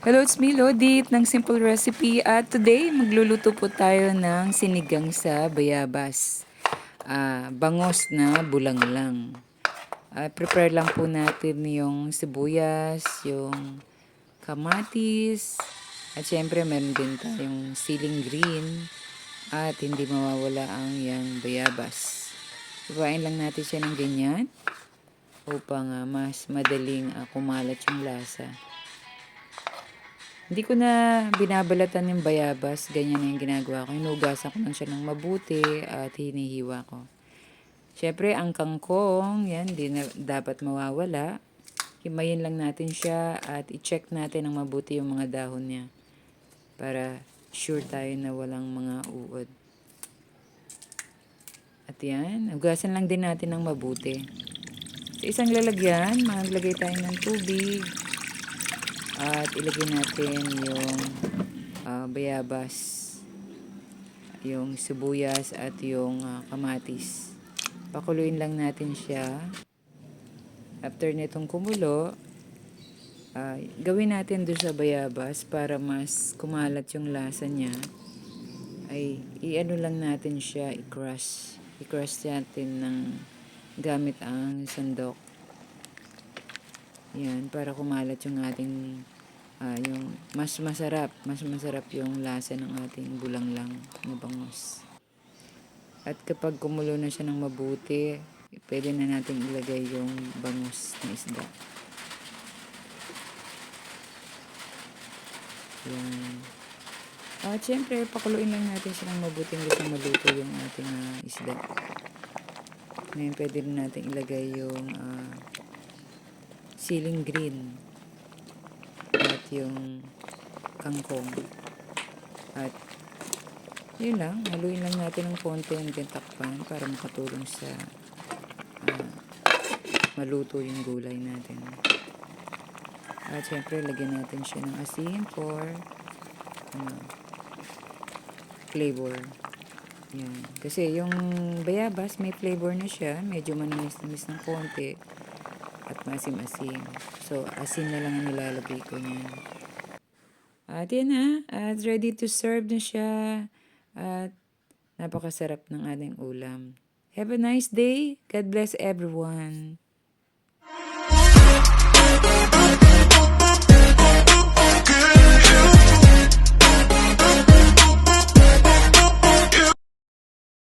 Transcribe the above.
Hello, it's me, Lodit, ng Simple Recipe. At today, magluluto po tayo ng sinigang sa bayabas. Bangos na bulanglang. Prepare lang po natin yung sibuyas, yung kamatis, at syempre meron din tayong siling green, at hindi mawawala ang yung bayabas. Ibain lang natin siya ng ganyan upang mas madaling kumalat yung lasa. Hindi ko na binabalatan yung bayabas. Ganyan na yung ginagawa ko. Hinugasan ko lang siya ng mabuti at hinihiwa ko. Siyempre, ang kangkong, yan, di na dapat mawawala. Himayin lang natin siya at i-check natin ng mabuti yung mga dahon niya para sure tayo na walang mga uod. At yan, hugasan lang din natin ng mabuti. Sa isang lalagyan, maglagay tayo ng tubig at ilagay natin yung bayabas, yung sibuyas at yung kamatis. Pakuluin lang natin siya. After nitong kumulo, gawin natin doon sa bayabas para mas kumalat yung lasa niya. Ay i-ano lang natin siya, i-crush. I-crush natin ng gamit ang sandok. Yan, para kumalat yung ating yung mas masarap yung lasa ng ating bulanglang na bangos. At kapag kumulo na siya ng mabuti, pwede na natin ilagay yung bangus na isda. Yan. At syempre, pakuluin lang natin siya ng mabuti hanggang sa maluto yung ating isda. Ngayon, pwede rin natin ilagay yung siling green at yung kangkong. At yun lang, haluin lang natin ng konti hanggang takpan para makatulong sa maluto yung gulay natin. At syempre, lagyan natin siya ng asin for flavor. Yan. Kasi yung bayabas, may flavor na siya. Medyo manamis-namis ng konti. At masim-asim. So, asin na lang ang nilalagay ko niyan. At yan na. At ready to serve na siya. At napakasarap ng ating ulam. Have a nice day. God bless everyone.